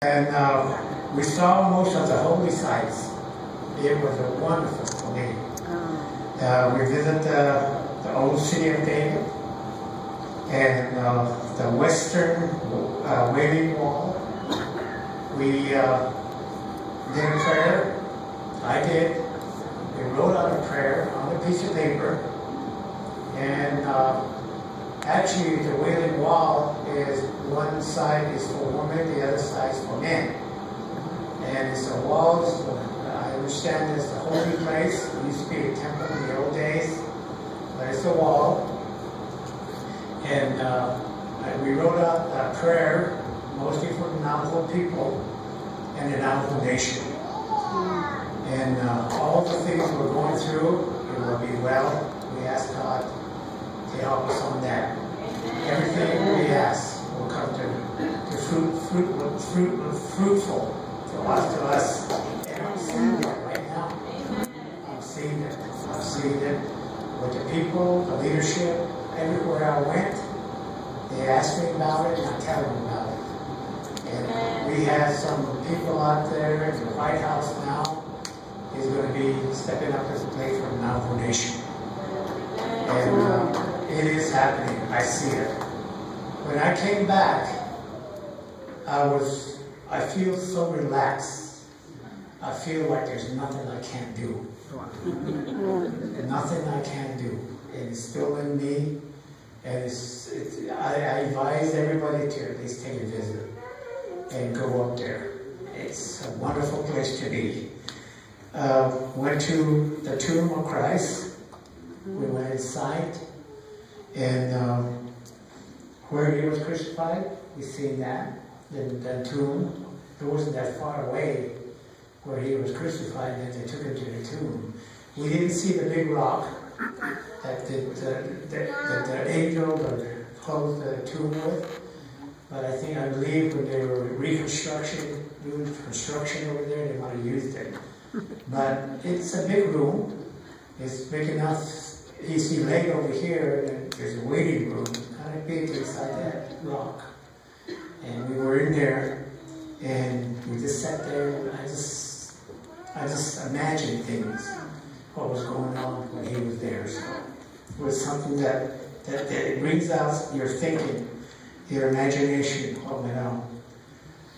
And we saw most of the holy sites. It was a wonderful day. We visited the old city of David and the western Wailing Wall. We did a prayer. I did. We wrote out a prayer on a piece of paper. And actually, the Wailing Wall is one side is for women, the other side is for men. And it's a wall. I understand it's a holy place. It used to be a temple in the old days, but it's a wall. And we wrote out a prayer, mostly for the Navajo people and the Navajo Nation. And all the things we're going through, it will be well. We ask God to help us on that. Everything we ask will come to fruitful to us. And I'm seeing that right now. I'm seeing it. I'm seeing it with the people, the leadership. Everywhere I went, they asked me about it, and I tell them about it. And we have some people out there in the White House now. Is going to be stepping up as a place for the Navajo Nation. And it is happening. I see it. When I came back, I feel so relaxed. I feel like there's nothing I can't do. Nothing I can't do. And it's still in me. And I advise everybody to at least take a visit and go up there. It's a wonderful place to be. Went to the tomb of Christ. We went inside. And where he was crucified, we seen that. The tomb, it wasn't that far away where he was crucified, and then they took him to the tomb. We didn't see the big rock that the angel closed the tomb with. But I believe when they were doing construction over there, they might have used it. But it's a big room. It's big enough. You see leg over here, and there's a waiting room, kind of big inside that rock. And we were in there, and we just sat there, and I just imagined things, what was going on when he was there. So it was something that it brings out your thinking, your imagination, what went on.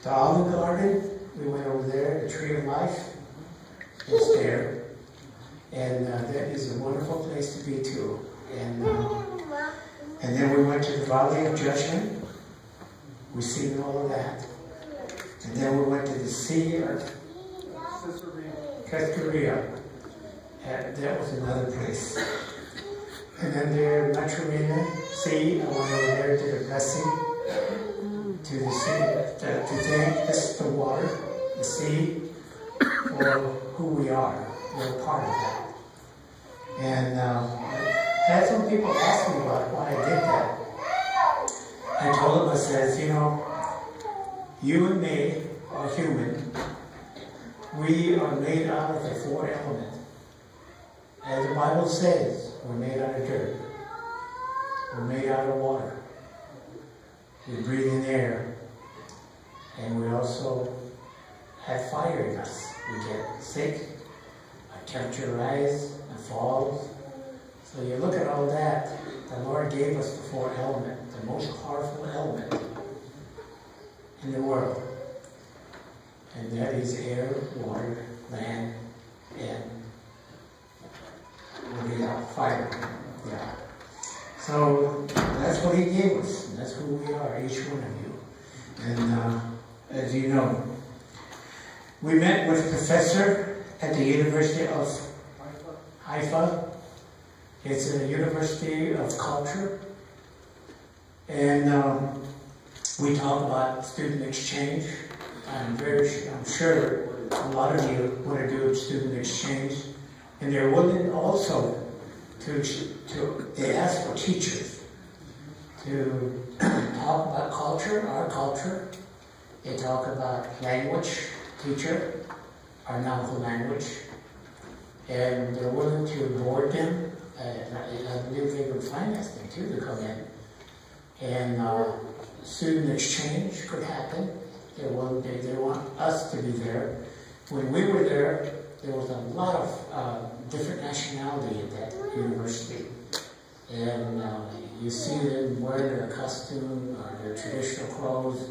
The Olive Garden, we went over there, the Tree of Life is there. And that is a wonderful place to be too. And then we went to the Valley of Judgment. We seen all of that. And then we went to the Sea of Caesarea. That was another place. And then there, Mediterranean Sea, I went over there to the blessing, to the sea, to thank the water, the sea, for who we are. We're part of that. And I had some people ask me about why I did that. I told them, I said, you and me are human. We are made out of the four elements. As the Bible says, we're made out of dirt. We're made out of water. We breathe in air. And we also have fire in us. We get sick, our temperature rises and falls. So you look at all that, the Lord gave us the four elements, the most powerful element in the world. And that is air, water, land, and fire. Yeah. So that's what he gave us, and that's who we are, each one of you. And as you know, we met with a professor at the University of Haifa. It's a university of culture. And we talk about student exchange. I'm sure a lot of you want to do student exchange. And they're willing also they ask for teachers to talk about culture, our culture. They talk about language, teacher, our Navajo language. And they're willing to board them. I believe they would finance them too to come in. And student exchange could happen. They're willing to be there. When we were there, there was a lot of different nationality at that university. And you see them wearing their costume, or their traditional clothes,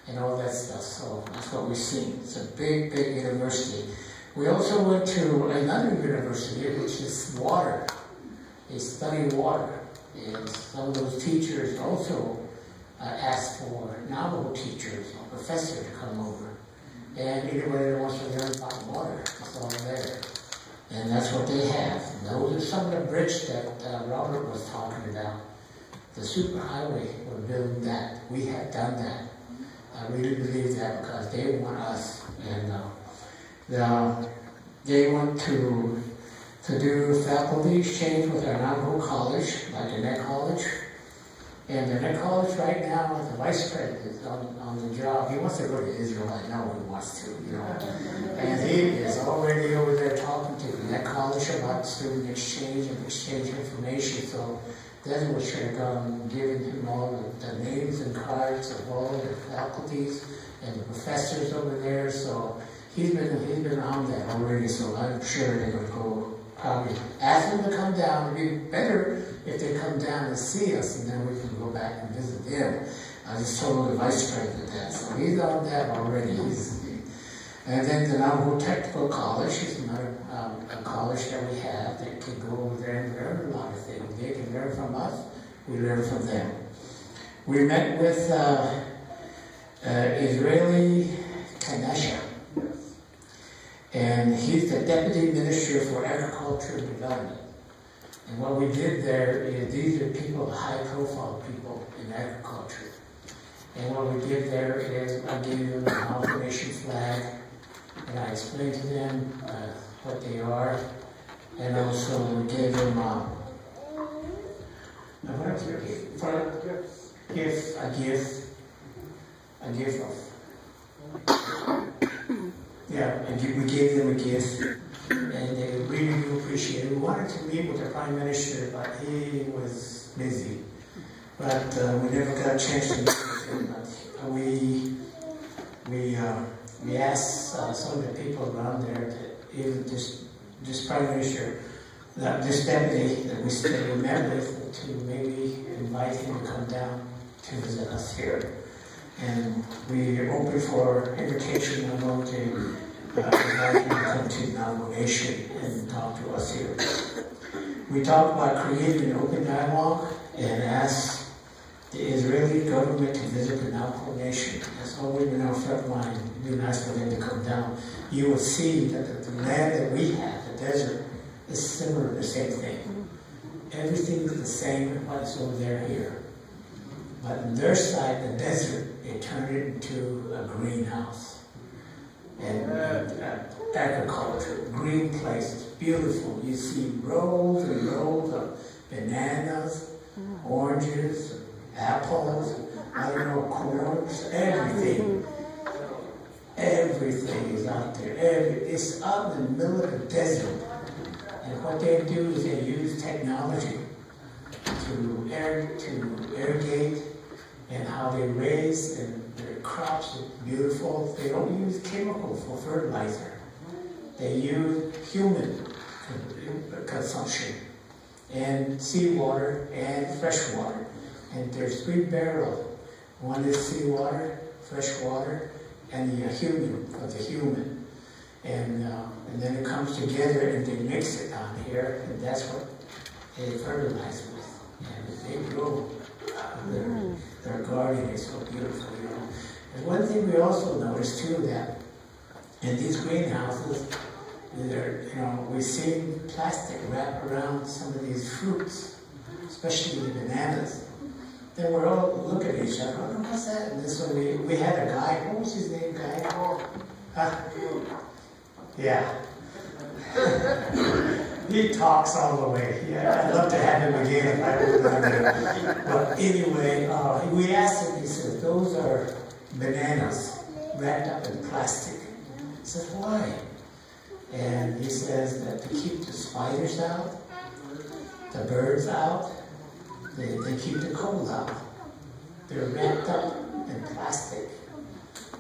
and all that stuff. So that's what we've seen. It's a big, big university. We also went to another university, which is water. They study water. And some of those teachers also asked for Navajo teachers or professors to come over. And anybody that wants to learn about water, it's all there. And that's what they have. And those are some of the bridge that Robert was talking about. The superhighway, we're building that. We have done that. I really believe that because they want us. And they want to do faculty exchange with our Navajo college, like the Net College. And the Net College right now, the vice president is on the job. He wants to go to Israel. I know he wants to, you know. And he is already over there talking to the Net College about student exchange and exchange information. So then we should have gone giving him all the names and cards of all the faculties and the professors over there. So he's been on that already. So I'm sure they're going to go. Probably ask them to come down. It'd be better if they come down and see us, and then we can go back and visit them. I just told the vice president that, so he's on that already. And then the Navajo Technical College is another a college that we have that can go over there and learn a lot of things. They can learn from us, we learn from them. We met with Israeli Kanesha. And he's the Deputy Minister for Agriculture and Development. And what we did there is, these are people, high-profile people in agriculture. And what we did there is, I gave them a confirmation flag, and I explained to them what they are, and also we gave them a gift of. Yeah, and we gave them a gift, and they really do appreciate it. We wanted to meet with the Prime Minister, but he was busy. But we never got a chance to meet with him. But we asked some of the people around there, that even this Prime Minister, this deputy that we met with, to maybe invite him to come down to visit us here. And we are open for invitation. I'm going to invite him to come to Navajo Nation and talk to us here. We talked about creating an open dialogue and ask the Israeli government to visit the Navajo Nation. That's always been our front line. It'd be nice for them to come down. You will see that the land that we have, the desert, is similar, the same thing. Everything is the same as what's over there here. But on their side, the desert, they turned it into a greenhouse. And agriculture, green places, beautiful. You see rows and rows of bananas, oranges, apples, I don't know, corns, everything. Everything is out there. It's out in the middle of the desert. And what they do is they use technology to irrigate, and how they raise, and their crops are beautiful. They don't use chemicals for fertilizer. They use human consumption, and seawater and fresh water. And there's 3 barrels. One is seawater, fresh water, and the human, for the human. And then it comes together and they mix it down here, and that's what they fertilize with. And they grow. Their garden is so beautiful, you know. And one thing we also noticed too, that in these greenhouses, we've seen plastic wrap around some of these fruits, especially the bananas. Then we're all looking at each other, oh, what's that? And so we had a guy, what was his name, guy? Yeah. He talks all the way. Yeah, I'd love to have him again if I was down there. But anyway, we asked him, he said, those are bananas wrapped up in plastic. I said, why? And he says that to keep the spiders out, the birds out, they keep the cold out. They're wrapped up in plastic.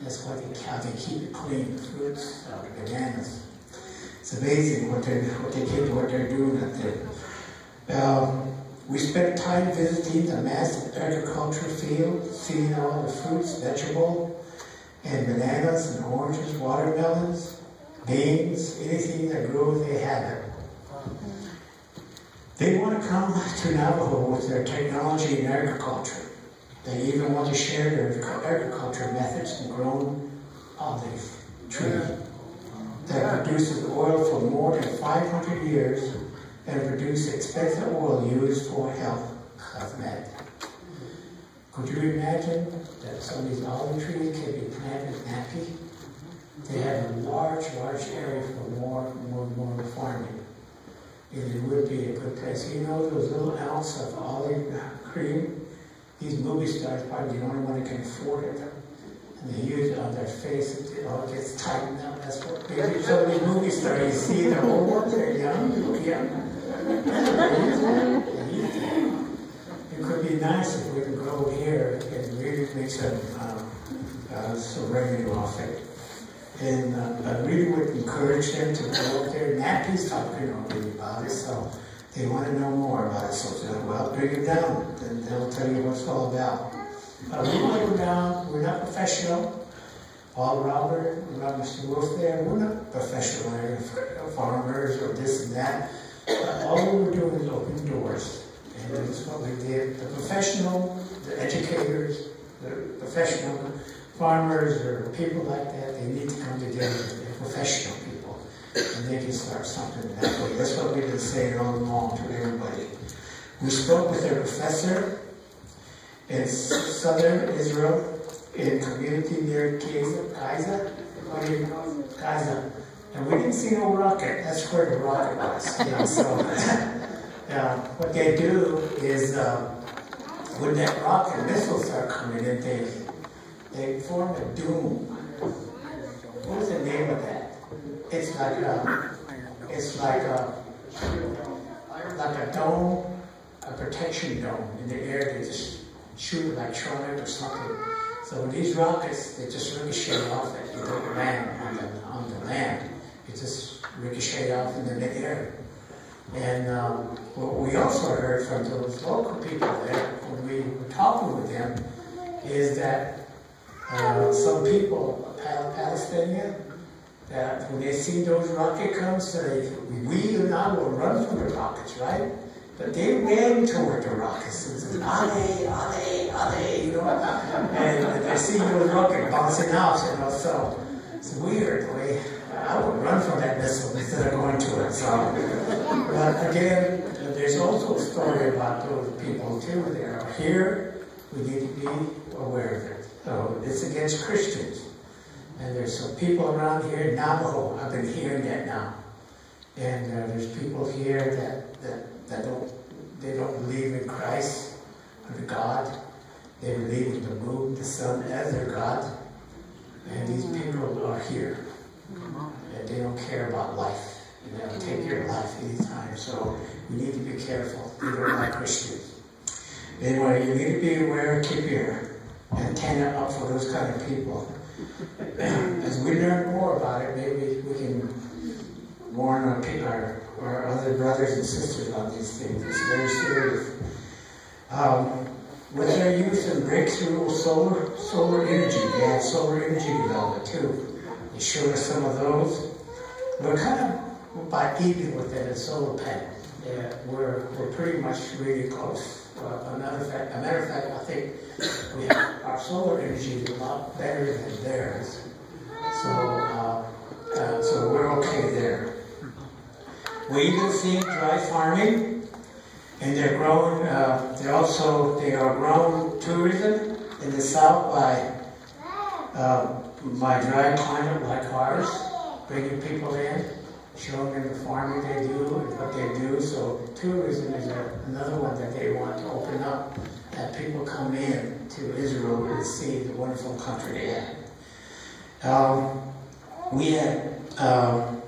That's how they keep it clean, the fruits, the bananas. It's amazing what they're doing up there. We spent time visiting the massive agriculture field, seeing all the fruits, vegetables, and bananas and oranges, watermelons, beans, anything that grows, they have it. They want to come to Navajo with their technology in agriculture. They even want to share their agriculture methods and grown olive tree that produces oil for more than 500 years and produces expensive oil used for health cosmetics. Could you imagine that some of these olive trees can be planted nappy? They have a large area for more farming. And it would be a good place. You know those little ounce of olive cream? These movie stars probably the only one that can afford it. And they use it on their face, it all gets tightened up. That's what they do. So these movie stars, you see their whole work, they're young, they look young. It could be nice if we could grow here and really make some revenue off it. And I really would encourage them to go up there. Nappies talking already about it, so they want to know more about it. So well, bring it down, and they'll tell you what it's all about. We want to go down. We're not professional. Paul Robert, Mr. Wolf there, we're not professional farmers or this and that. But all we were doing is open doors. And that's what we did. The professional, the educators, the professional farmers or people like that, they need to come together. They're professional people. And they can start something that way. That's what we've been saying all along to everybody. We spoke with a professor in southern Israel in a community near Gaza. And we didn't see no rocket. That's where the rocket was. You know, so what they do is when that rocket missiles are coming in, they form a dome. What is the name of that? It's like a dome, a protection dome in the air. They just shoot electronic or something. So when these rockets, they just ricochet off it. They don't land on the land. It just ricochet off in the mid-air. And what we also heard from those local people there, when we were talking with them, is that some people, Palestinians, that when they see those rockets come, so we and I will run from the rockets, right? But they ran toward the rockets and said, Ale, Ale, Ale, you know, and they see those rockets bouncing out, you know, so it's weird. I would run from that missile instead of going to it. So, but again, there's also a story about those people too. They are here. We need to be aware of it. So it's against Christians. And there's some people around here in Navajo. I've been hearing that now. And there's people here that don't believe in Christ or God. They believe in the moon, the sun as their God. And these people are here. And they don't care about life. And they'll take your life anytime. So we need to be careful. We don't like Christians. Anyway, you need to be aware, keep your antenna up for those kind of people. As we learn more about it, maybe we can warn our other brothers and sisters on these things. It's very serious. With their use in breakthrough solar energy, they have solar energy development too. They showed us some of those. We're kind of about even with that solar panel. Yeah, we're pretty much really close. A matter of fact, I think our solar energy is a lot better than theirs. So we're okay there. We even see dry farming, and they're growing. They are growing tourism in the south by dry climate like ours, bringing people in, showing them the farming they do and what they do. So tourism is another one that they want to open up, have people come in to Israel and see the wonderful country they have.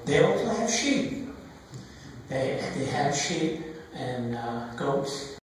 They also have sheep. They have sheep and goats.